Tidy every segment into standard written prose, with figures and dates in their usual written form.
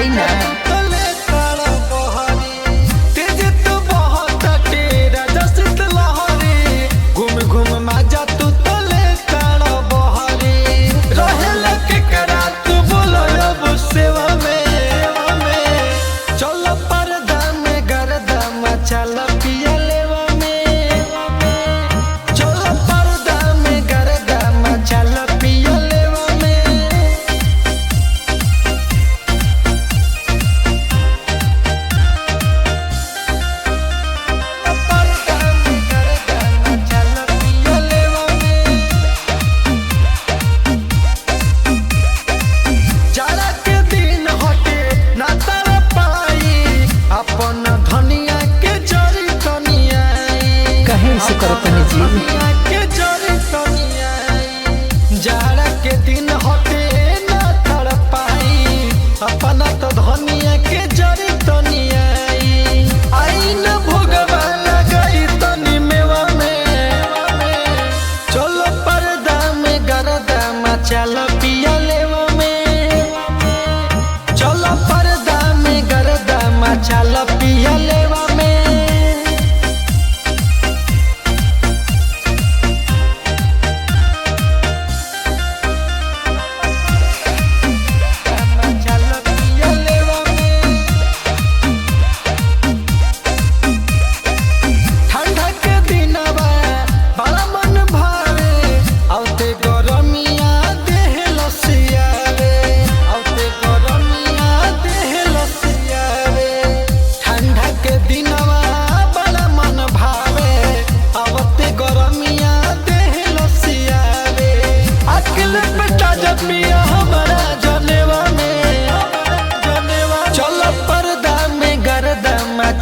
जाई ना। से करो तनी जी जाड़ा के दिन होते ना तड़ पाई अपना तो धनिया के जरी तनिया आई न भोगवा लगाई तनी मेवा में चलो पर्दा में गरदा मचाल पिया लेवा में चलो पर्दा में गरदा मचाल पिया लेवा में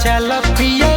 चल पिया